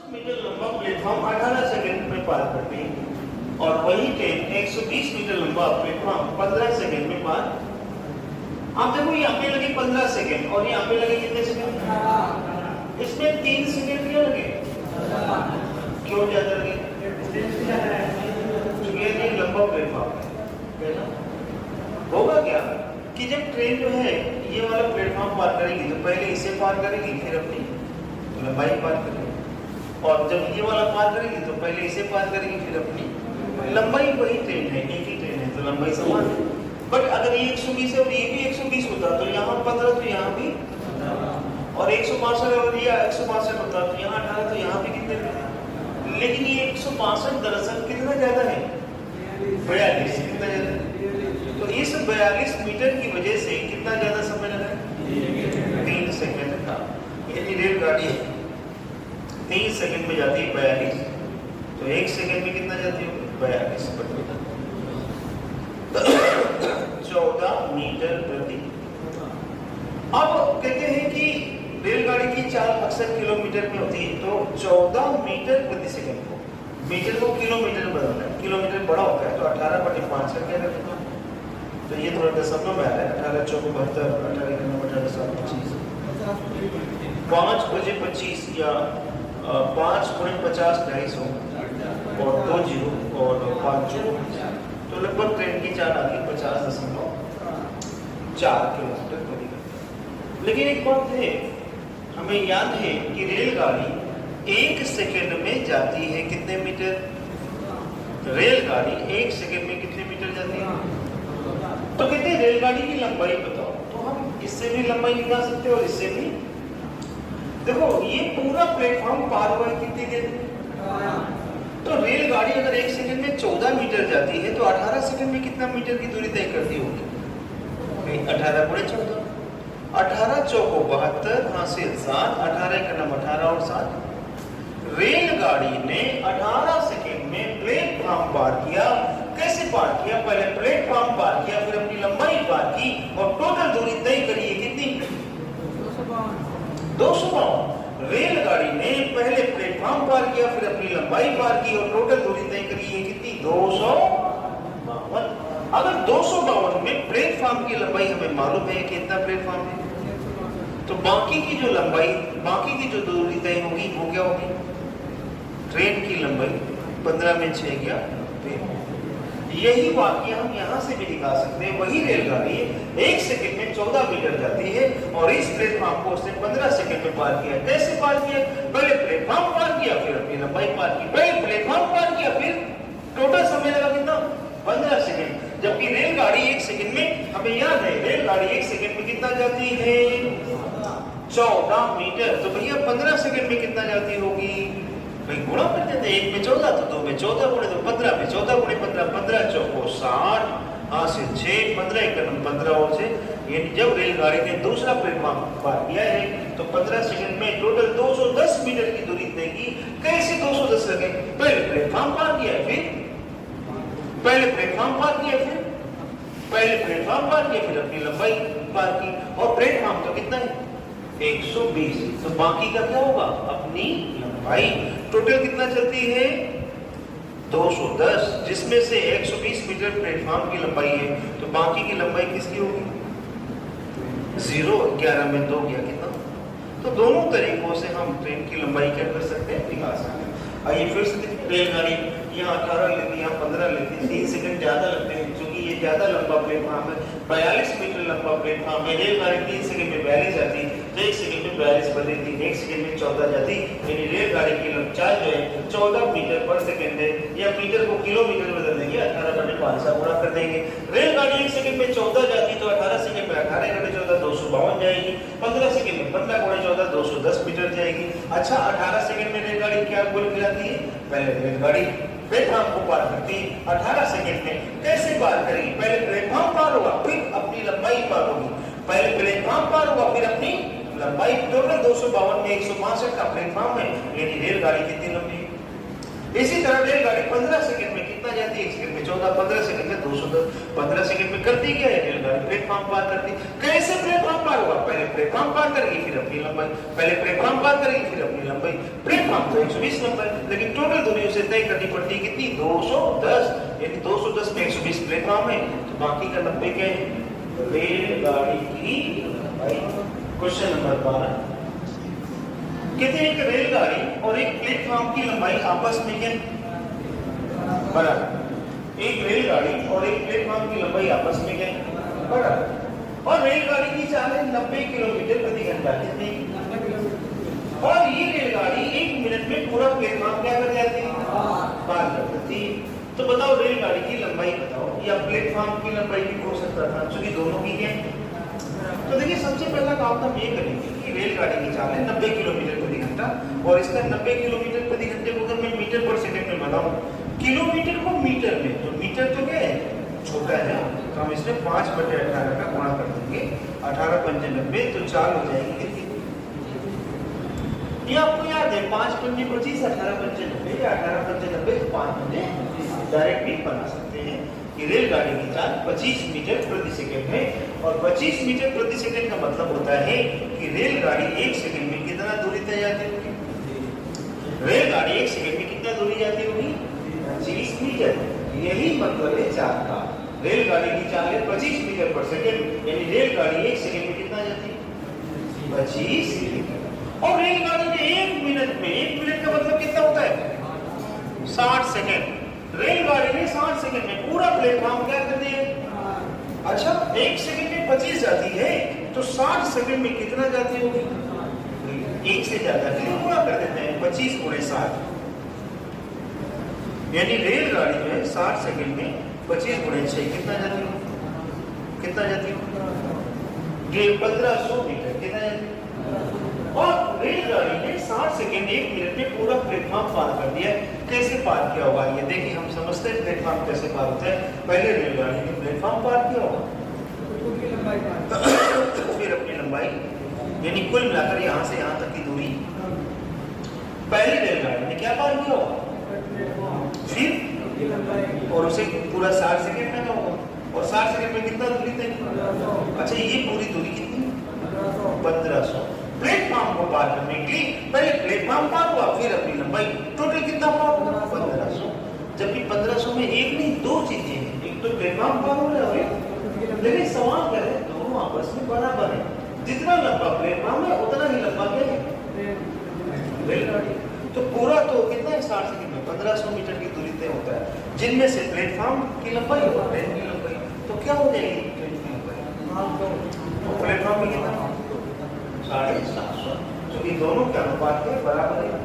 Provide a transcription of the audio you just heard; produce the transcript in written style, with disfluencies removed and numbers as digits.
Metre लंबा platform 18 second में पार करती है और वही ट्रेन 120 मीटर लंबा प्लेटफॉर्म 15 सेकंड में पार। आप देखो यहाँ पे लगे 15 सेकंड और यहाँ पे लगे कितने सेकंड? इसमें 3 सेकंड क्यों लगे? क्यों ज्यादा लगे? क्योंकि ये लंबा प्लेटफॉर्म है ना। होगा क्या कि जब ट्रेन जो है ये वाला प्लेटफॉर्म पार करेगी तो पहले इसे पार करेगी, फिर अपनी लंबाई पार करेगी, और जब ये वाला पार करेगी तो पहले इसे पार करेगी, फिर अपनी लंबाई। वही ट्रेन है, एक ही ट्रेन है, तो लंबाई समान है। बट अगर ये 120 है और ये भी 120 होता तो यहाँ 15 तो यहाँ भी, और 162 और ये 162 होता तो यहाँ 18 तो यहाँ भी कितने थे? लेकिन ये 162 दरअसल कितना ज्यादा है? 42। कितना ज्यादा है? तो इस 42 मीटर की वजह से कितना ज्यादा समय लगा है? 3 सेकंड का। यानी रेलगाड़ी 3 सेकंड में जाती है 42, तो 1 सेकंड में कितना जाती है? 42 14 मीटर प्रति। अब कहते हैं कि रेलगाड़ी की चाल अक्सर किलोमीटर में होती है, तो 14 मीटर प्रति सेकंड को, मीटर को किलोमीटर में बदलना है, किलोमीटर बड़ा होता है तो 18/5 का क्या करते हैं? तो ये थोड़ा दशमलव में आ रहा है, 18 चौको 72, 18 18 7 25, 5 बजे 25 या 5 × 50 250 और 2 जीरो और 5 जीरो, तो लगभग ट्रेन की चाल आती है 50.4 किलोमीटर प्रति घंटा। लेकिन एक बात है, हमें याद है कि रेलगाड़ी 1 सेकंड में जाती है कितने मीटर? रेलगाड़ी 1 सेकंड में कितने मीटर जाती है? तो कहते हैं रेलगाड़ी की लंबाई बताओ, तो हम इससे भी लंबाई निकाल सकते हैं और इससे भी। देखो ये पूरा प्लेटफॉर्म पार हुआ है कितनी देर? तो रेलगाड़ी अगर 1 सेकंड में 14 मीटर जाती है तो 18 सेकंड में कितना मीटर की दूरी तय करती होगी? 18 × 14, 18 चौको 72, हासिल 7, 18 का नाम 18 और 7। रेलगाड़ी ने 18 सेकंड में प्लेटफॉर्म पार किया। कैसे पार किया? पहले प्लेटफॉर्म पार किया, फिर अपनी लंबाई पार की और टोटल दूरी तय करी है कितनी? 252। रेलगाड़ी ने पहले प्लेटफॉर्म पार किया, फिर अपनी लंबाई पार की और टोटल दूरी तय करी है कितनी? 252। अगर 252 में प्लेटफॉर्म की लंबाई हमें मालूम है कितना प्लेटफॉर्म है, तो बाकी की जो लंबाई, बाकी की जो दूरी तय होगी वो क्या होगी? ट्रेन की लंबाई 15 में 6 गया 3। यही वाक्य हम यहाँ से भी दिखा सकते हैं। वही रेलगाड़ी 1 सेकंड में 14 मीटर जाती है और इस प्लेटफॉर्म को उसने 15 सेकंड में पार किया। कैसे पार किया? पहले प्लेटफॉर्म पार किया, फिर अपनी लंबाई पार की। पहले प्लेटफॉर्म पार किया, फिर टोटल समय लगा कितना? 15 सेकंड। जबकि रेलगाड़ी 1 सेकंड में, हमें याद है रेलगाड़ी 1 सेकंड में कितना जाती है? 14 मीटर। तो भैया 15 सेकंड में कितना जाती होगी? भाई गुणा कर देते, 1 में 14 तो 2 में 14 गुणे तो 15 में 14 गुणे 15, 15 चौको 60, हाँ से 6, 15 1 15 और से। यानी जब रेलगाड़ी ने दूसरा प्लेटफॉर्म पार किया है तो 15 सेकंड में टोटल 210 मीटर की दूरी तय की। कैसे 210 लगे? पहले प्लेटफॉर्म पार किया, फिर पहले प्लेटफॉर्म पार किया, फिर पहले प्लेटफॉर्म पार किया, फिर अपनी लंबाई पार की। और प्लेटफॉर्म तो कितना है? 120। तो बाकी का क्या होगा? अपनी लंबाई। टोटल कितना चलती है? 210, जिसमें से 120 मीटर प्लेटफॉर्म की लंबाई है, तो बाकी की लंबाई किसकी होगी? 0। 11 में 2 गया कितना? तो दोनों तरीकों से हम ट्रेन की लंबाई क्या कर सकते हैं? निकाल सकते हैं। आइए फिर से रेलगाड़ी यहाँ 18 लेती है, यहाँ 15 लेती है, 3 सेकंड ज्यादा लगते हैं क्योंकि ये ज्यादा लंबा प्लेटफॉर्म है। 42 मीटर लंबा प्लेटफॉर्म है। रेलगाड़ी 3 सेकंड में 42 जाती, तो 1 सेकंड में 42 बदलती, 1 सेकंड में 14 जाती। यानी रेलगाड़ी की चाल जो है 14 मीटर पर सेकंड है, या मीटर को किलोमीटर में बदल देंगे, 18/5 से गुणा कर देंगे। रेलगाड़ी 1 सेकंड में 14 जाती तो 18 सेकंड में 18 × 14 252 जाएगी। 15 सेकंड में 15 × 14 210 मीटर जाएगी। अच्छा 18 सेकंड में रेलगाड़ी क्या गोल खिलाती है? पहले रेलगाड़ी प्लेटफॉर्म को पार करती 18 सेकंड में। कैसे पार करेगी? पहले प्लेटफॉर्म पार होगा, फिर अपनी लंबाई पार होगी। पहले प्लेटफॉर्म पार हुआ, फिर अपनी लंबाई। टोटल 252 में 162 का प्लेटफॉर्म है, यानी रेलगाड़ी कितनी लंबी? इसी तरह रेलगाड़ी 15 सेकंड में कितना जाती है? 1 सेकंड में 14, 15 सेकंड में 210, 15 सेकंड में करती क्या है रेलगाड़ी? प्लेटफॉर्म पार करती। कैसे प्लेटफॉर्म पार हुआ? पहले प्लेटफॉर्म पार करेगी फिर अपनी लंबाई, पहले प्लेटफॉर्म पार करेगी फिर अपनी लंबाई। प्लेटफॉर्म तो 120 लंबाई, लेकिन टोटल दूरी उसे तय करनी पड़ती है कितनी? 210, यानी 210 में 120 प्लेटफॉर्म है, तो बाकी का 90 क्या है? रेलगाड़ी की लंबाई। क्वेश्चन नंबर 12 कहते हैं एक रेलगाड़ी और एक प्लेटफॉर्म की लंबाई आपस में क्या बराबर? एक रेलगाड़ी और एक प्लेटफॉर्म की लंबाई आपस में क्या बराबर? और रेलगाड़ी की चाल है 90 किलोमीटर प्रति घंटा। कितनी? और ये रेलगाड़ी 1 मिनट में पूरा प्लेटफॉर्म क्या कर जाती है? पार कर देती है। तो बताओ रेलगाड़ी की लंबाई बताओ, या प्लेटफॉर्म की लंबाई भी हो सकता था, क्योंकि दोनों की है। तो देखिए सबसे पहला काम हम ये करेंगे कि रेलगाड़ी की चाल है 90 किलोमीटर प्रति घंटा, और इसका 90 किलोमीटर प्रति घंटे को अगर मैं मीटर पर सेकंड में बताऊं, किलोमीटर को मीटर में, तो मीटर तो क्या है? छोटा है, तो हम इसमें 5/18 का गुणा कर देंगे, 18 पंजे 90, तो चाल हो जाएगी कितनी? ये आपको याद है 5 पंजे 25, 18 पंजे 90, 18 पंजे 90, 5 पंजे डायरेक्ट भी बना सकते हैं कि रेलगाड़ी की चाल 25 मीटर प्रति सेकंड है, और 25 मीटर प्रति सेकंड का मतलब होता है कि रेलगाड़ी 1 सेकंड में कितना दूरी तय जाती होगी? रेलगाड़ी 1 सेकंड में कितना दूरी जाती होगी? 25 मीटर। यही मतलब है चाल का। रेलगाड़ी की चाल है 25 मीटर पर सेकंड, यानी रेलगाड़ी 1 सेकंड में कितना जाती है? 25 मीटर। और रेलगाड़ी ने 1 मिनट में, 1 मिनट का मतलब कितना होता है? 60 सेकंड। रेलगाड़ी ने 60 सेकंड में पूरा प्लेटफॉर्म क्या कर दिया? अच्छा, 1 सेकंड में 25 जाती है, तो 60 सेकंड में कितना जाती होगी? 1 से ज्यादा, फिर पूरा कर देते हैं 25 × 60, यानी रेलगाड़ी में 60 सेकंड में 25 × 6 कितना जाती होगी? कितना जाती होगी? ये 1500 मीटर कितना जाती है? और रेलगाड़ी ने 60 सेकंड 1 मिनट में पूरा प्लेटफॉर्म पार कर दिया। कैसे पार किया होगा? ये देखिए हम समझते हैं प्लेटफॉर्म कैसे पार होता है। पहले रेलगाड़ी ने प्लेटफॉर्म पार किया होगा, फिर अपनी लंबाई, यानी कुल मिलाकर यहाँ से यहाँ तक की दूरी। पहले रेलगाड़ी ने क्या पार किया होगा? फिर, और उसे पूरा 60 सेकंड में होगा, और 60 सेकंड में कितना दूरी तय? अच्छा, ये पूरी दूरी कितनी? 1500। प्लेटफॉर्म को पार करने के लिए पहले प्लेटफॉर्म पार हुआ, फिर अपनी लंबाई, टोटल कितना पार हुआ? 1500। जबकि 1500 में एक नहीं 2 चीजें हैं, एक तो प्लेटफॉर्म पार हो रहा है, लेकिन सवाल करें दोनों आपस में बराबर है। जितना लंबा प्लेटफॉर्म है उतना ही लंबा क्या है? रेलगाड़ी। तो पूरा तो कितना है? 60 सेकंड में 1500 मीटर की दूरी तय होता है, जिनमें से प्लेटफॉर्म की लंबाई और ट्रेन की लंबाई, तो क्या हो जाएगी ट्रेन की लंबाई? प्लेटफॉर्म में कितना? 750, क्योंकि दोनों के अनुपात के बराबर है।